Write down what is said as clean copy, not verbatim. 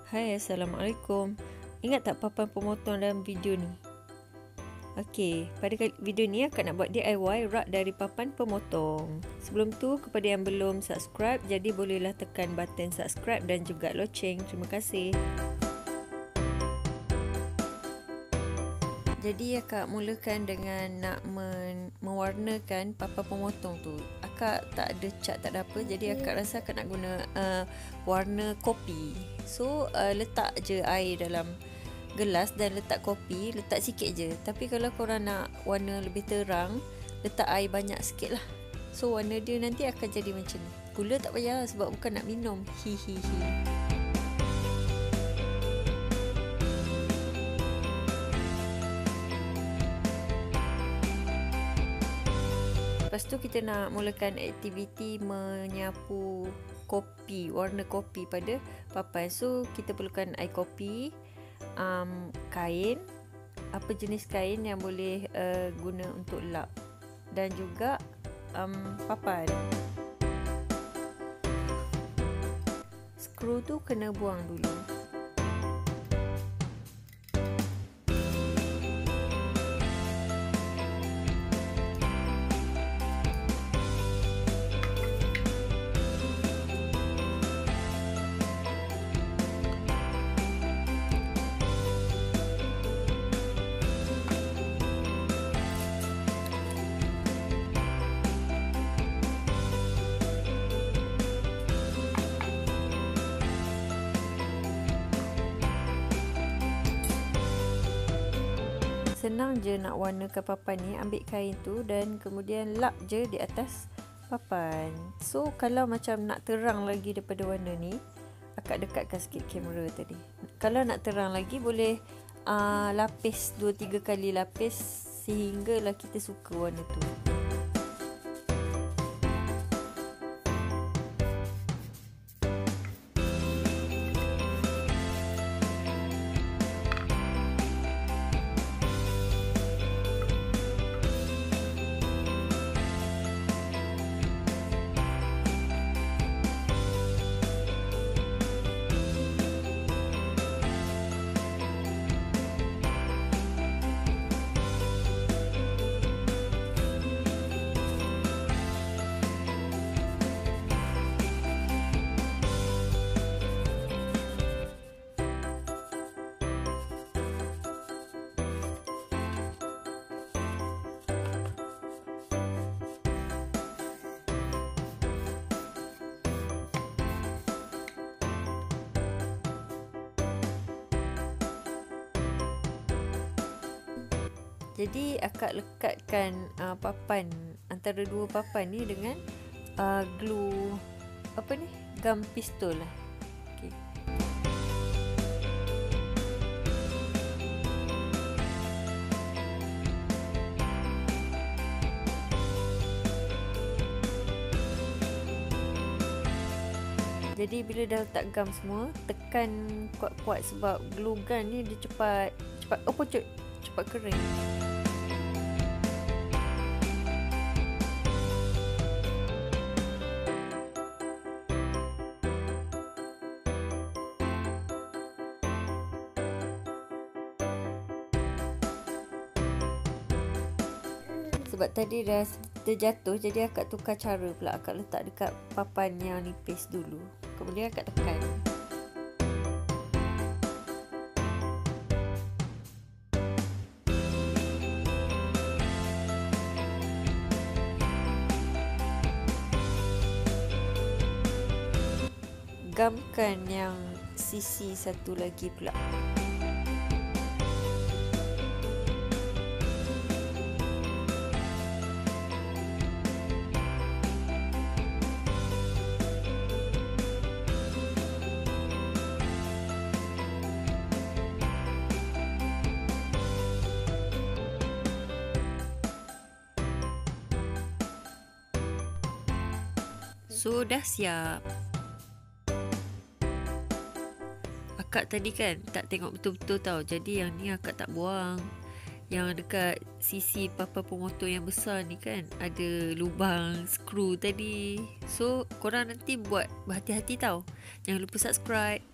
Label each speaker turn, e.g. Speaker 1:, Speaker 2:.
Speaker 1: Hai, Assalamualaikum. Ingat tak papan pemotong dalam video ni? Okey, pada video ni akak nak buat DIY rak dari papan pemotong. Sebelum tu, kepada yang belum subscribe, jadi bolehlah tekan button subscribe dan juga loceng. Terima kasih. Jadi akak mulakan dengan nak mewarnakan papan pemotong tu. Akak tak ada cat, tak ada apa. Jadi akak rasa akak nak guna warna kopi. So letak je air dalam gelas dan letak kopi, letak sikit je. Tapi kalau korang nak warna lebih terang, letak air banyak sikit lah. So warna dia nanti akan jadi macam ni. Gula tak payah sebab bukan nak minum. Hihihi. Lepas tu kita nak mulakan aktiviti menyapu kopi, warna kopi pada papan. So kita perlukan air kopi, kain, apa jenis kain yang boleh guna untuk lap, dan juga papan. Skru tu kena buang dulu. Senang je nak warnakan papan ni. Ambil kain tu dan kemudian lap je di atas papan. So kalau macam nak terang lagi daripada warna ni, akak dekatkan sikit kamera tadi. Kalau nak terang lagi, boleh lapis 2-3 kali lapis sehinggalah kita suka warna tu. Jadi akak lekatkan papan, antara dua papan ni dengan glue, apa ni, gam pistol lah. Okay. Jadi bila dah letak gam semua, tekan kuat-kuat sebab glue gun ni dia cepat kering. Sebab tadi dah terjatuh, jadi akak tukar cara pula. Akak letak dekat papan yang nipis dulu, kemudian akak tekan. Gamkan yang sisi satu lagi pula. So dah siap. Akak tadi kan tak tengok betul-betul tau. Jadi yang ni akak tak buang. Yang dekat sisi papan pemotong yang besar ni kan ada lubang skru tadi. So korang nanti buat berhati-hati tau. Jangan lupa subscribe.